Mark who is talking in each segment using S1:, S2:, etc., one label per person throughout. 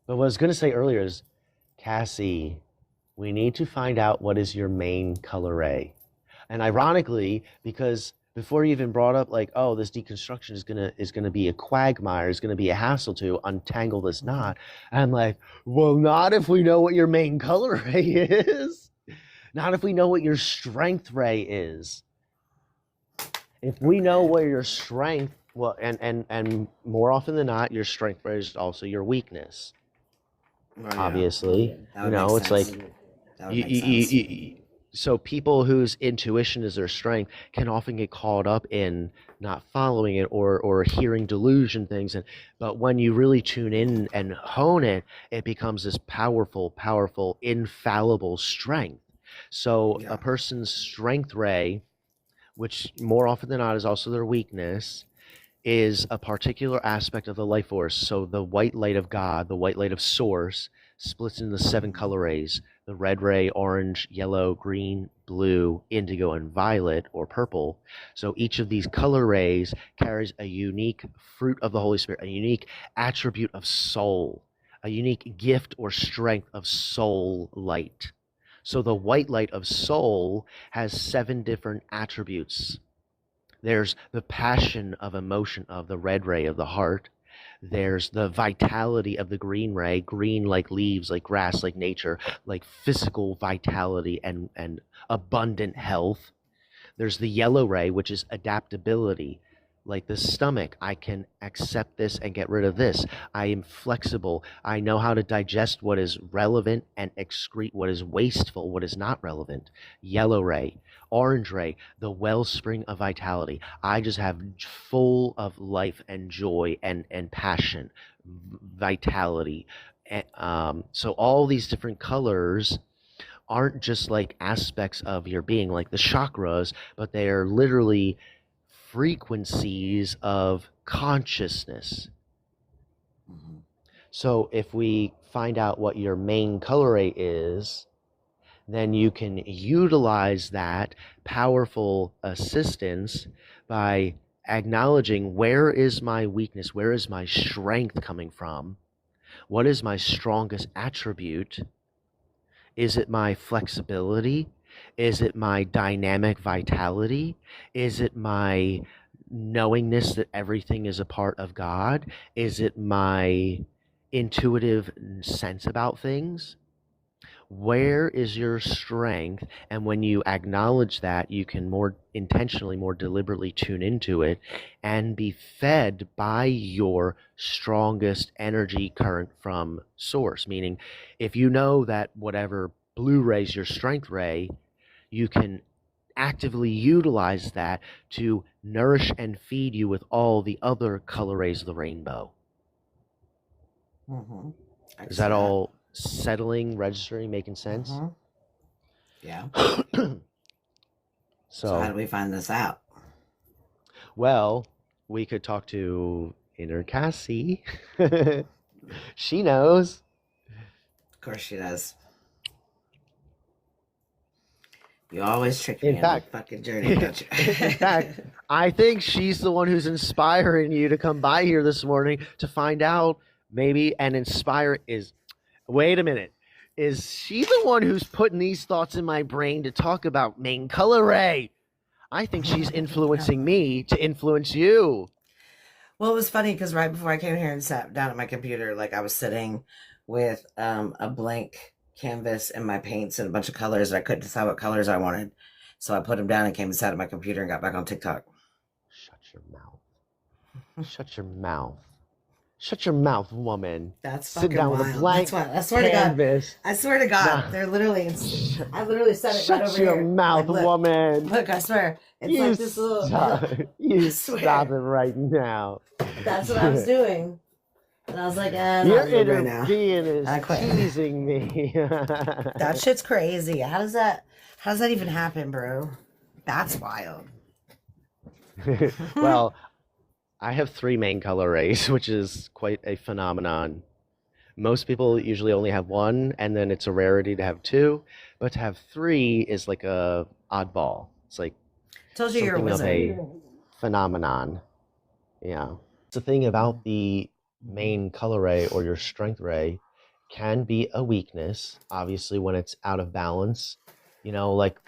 S1: But what I was going to say earlier is, Cassie, we need to find out what is your main color ray. And ironically, because before you even brought up like, oh, this deconstruction is gonna be a quagmire, is gonna be a hassle to untangle this knot, I'm like, well, not if we know what your main color ray is. Not if we know what your strength ray is. If we know where your strength, well, and more often than not, your strength ray is also your weakness.
S2: Oh, yeah.
S1: Obviously,
S2: That would make
S1: it's
S2: sense.
S1: like
S2: That would make sense.
S1: so people whose intuition is their strength can often get caught up in not following it or hearing delusion things, but when you really tune in and hone it, it becomes this powerful, infallible strength. So
S2: Yeah.
S1: a person's strength ray, which more often than not is also their weakness, is a particular aspect of the life force. So the white light of God, the white light of source, splits into 7 color rays: the red ray, orange, yellow, green, blue, indigo, and violet or purple. So each of these color rays carries a unique fruit of the Holy Spirit, a unique attribute of soul, a unique gift or strength of soul light. So the white light of soul has 7 different attributes. There's the passion of emotion of the red ray of the heart. There's the vitality of the green ray, green like leaves, like grass, like nature, like physical vitality and abundant health. There's the yellow ray, which is adaptability, like the stomach. I can accept this and get rid of this. I am flexible. I know how to digest what is relevant and excrete what is wasteful, what is not relevant. Yellow ray. Orange ray, the wellspring of vitality. I just have full of life and joy and passion, vitality. So all these different colors aren't just like aspects of your being, like the chakras, but they are literally frequencies of consciousness.
S2: Mhm.
S1: So if we find out what your main color ray is, then you can utilize that powerful assistance by acknowledging, where is my weakness? Where is my strength coming from? What is my strongest attribute? Is it my flexibility? Is it my dynamic vitality? Is it my knowingness that everything is a part of God? Is it my intuitive sense about things? Where is your strength? And when you acknowledge that, you can more intentionally, more deliberately tune into it and be fed by your strongest energy current from source. Meaning, if you know that whatever blue ray is your strength ray, you can actively utilize that to nourish and feed you with all the other color rays of the rainbow.
S2: Mm-hmm.
S1: Is that all settling, registering, making sense?
S2: Mm-hmm. Yeah.
S1: So
S2: how do we find this out?
S1: Well, we could talk to inner Cassie. She knows.
S2: Of course she does. You always trick me
S1: In
S2: on
S1: fact,
S2: the fucking journey, don't you?
S1: in fact, I think she's the one who's inspiring you to come by here this morning to find out maybe and inspire is, wait a minute, is she the one who's putting these thoughts in my brain to talk about main color ray? I think she's influencing me to influence you.
S2: Well, it was funny because right before I came here and sat down at my computer, like I was sitting with a blank canvas and my paints and a bunch of colors. And I couldn't decide what colors I wanted. So I put them down and came and sat at my computer and got back on TikTok.
S1: Shut your mouth. Shut your mouth. Shut your mouth, woman.
S2: That's
S1: Sit
S2: fucking
S1: down
S2: wild.
S1: with a blank
S2: That's why, I swear
S1: canvas.
S2: to God. I swear to God.
S1: Nah.
S2: They're literally, I literally said it right over
S1: Shut your
S2: here.
S1: mouth,
S2: Like, look,
S1: woman.
S2: Look, I swear. It's
S1: You
S2: like this little.
S1: stop. You
S2: swear.
S1: stop it right now.
S2: That's what I was doing. And I was like,
S1: Your
S2: not
S1: inner
S2: right now.
S1: being is
S2: I quit.
S1: teasing me.
S2: That shit's crazy. How does that even happen, bro? That's wild.
S1: Well, I have 3 main color rays, which is quite a phenomenon. Most people usually only have 1, and then it's a rarity to have 2. But to have 3 is like a oddball. It's like
S2: Told you you're a
S1: something of
S2: wizard.
S1: a phenomenon. Yeah. The thing about the main color ray or your strength ray can be a weakness, obviously, when it's out of balance. Like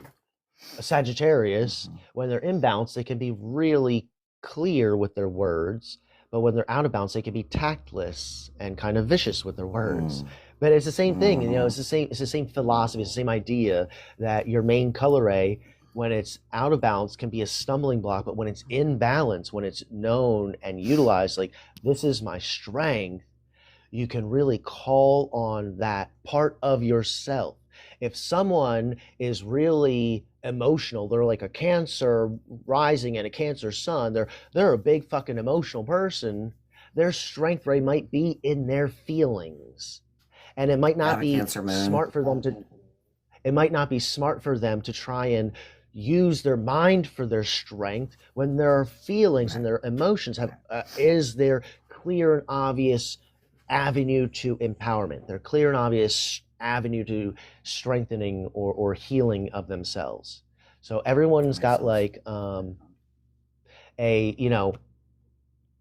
S1: a Sagittarius, when they're in balance, they can be really clear with their words, but when they're out of balance, they can be tactless and kind of vicious with their words. But it's the same thing, it's the same philosophy, it's the same idea that your main color ray, when it's out of balance, can be a stumbling block, but when it's in balance, when it's known and utilized, like, this is my strength, you can really call on that part of yourself. If someone is really emotional, they're like a Cancer rising and a Cancer sun, they're a big fucking emotional person, their strength ray might be in their feelings. And it might not be smart for them to try and use their mind for their strength when their feelings and their emotions is their clear and obvious avenue to empowerment, their clear and obvious avenue to strengthening or healing of themselves. So everyone's got like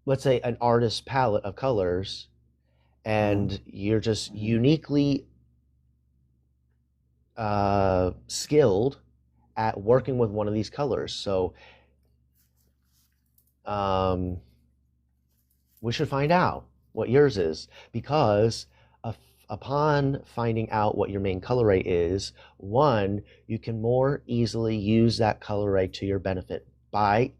S1: let's say an artist palette of colors, and you're just uniquely skilled at working with one of these colors. So we should find out what yours is, because upon finding out what your main color ray is, one, you can more easily use that color ray to your benefit by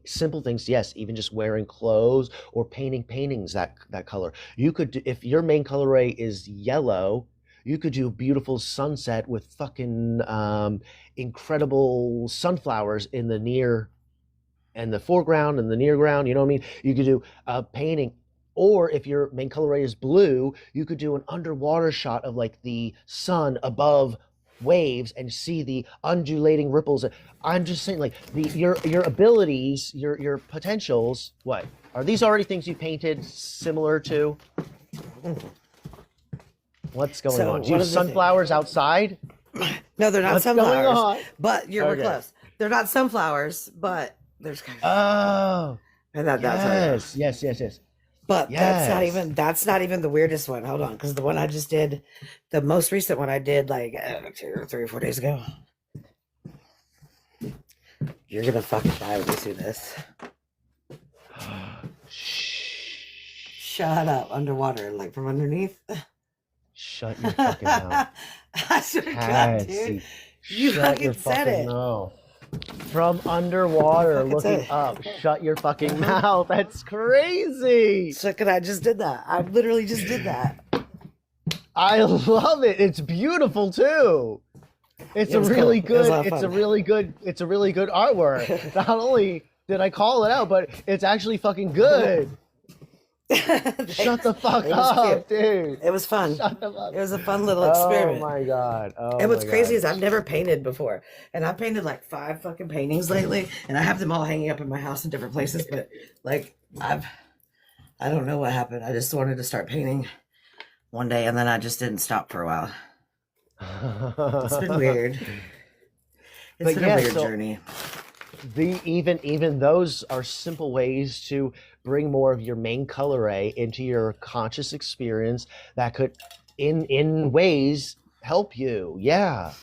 S1: simple things. Yes, even just wearing clothes or paintings that color. You could, if your main color ray is yellow, you could do a beautiful sunset with fucking incredible sunflowers in the near and the foreground and the near ground. You know what I mean? You could do a painting. Or if your main color ray is blue, you could do an underwater shot of like the sun above waves and see the undulating ripples. I'm just saying, like, your abilities, your potentials. What are these already things you painted similar to? What's going on? Do you have sunflowers outside?
S2: No, they're not sunflowers. But we're close. They're not sunflowers, but there's kind of.
S1: Yes.
S2: But that's not even the weirdest one. Hold on, because the one I just did, the most recent one I did like 2 or 3 or 4 days ago. You're gonna fucking die when you see this. Shut up, underwater, like from underneath.
S1: Shut your fucking mouth.
S2: I swear to God, dude. You fucking said it.
S1: Mouth. From underwater, looking up. Shut your fucking mouth. That's crazy.
S2: Look, I just did that. I literally just did that.
S1: I love it. It's beautiful too. It's a really good artwork. Not only did I call it out, but it's actually fucking good. Shut the fuck up, dude.
S2: It was fun. It was a fun little experiment.
S1: Oh my God.
S2: And what's crazy is I've never painted before. And I've painted like 5 fucking paintings lately. And I have them all hanging up in my house in different places. But like I don't know what happened. I just wanted to start painting one day, and then I just didn't stop for a while. It's been weird. It's been a weird journey.
S1: Even those are simple ways to bring more of your main color ray into your conscious experience that could in ways help you. Yeah.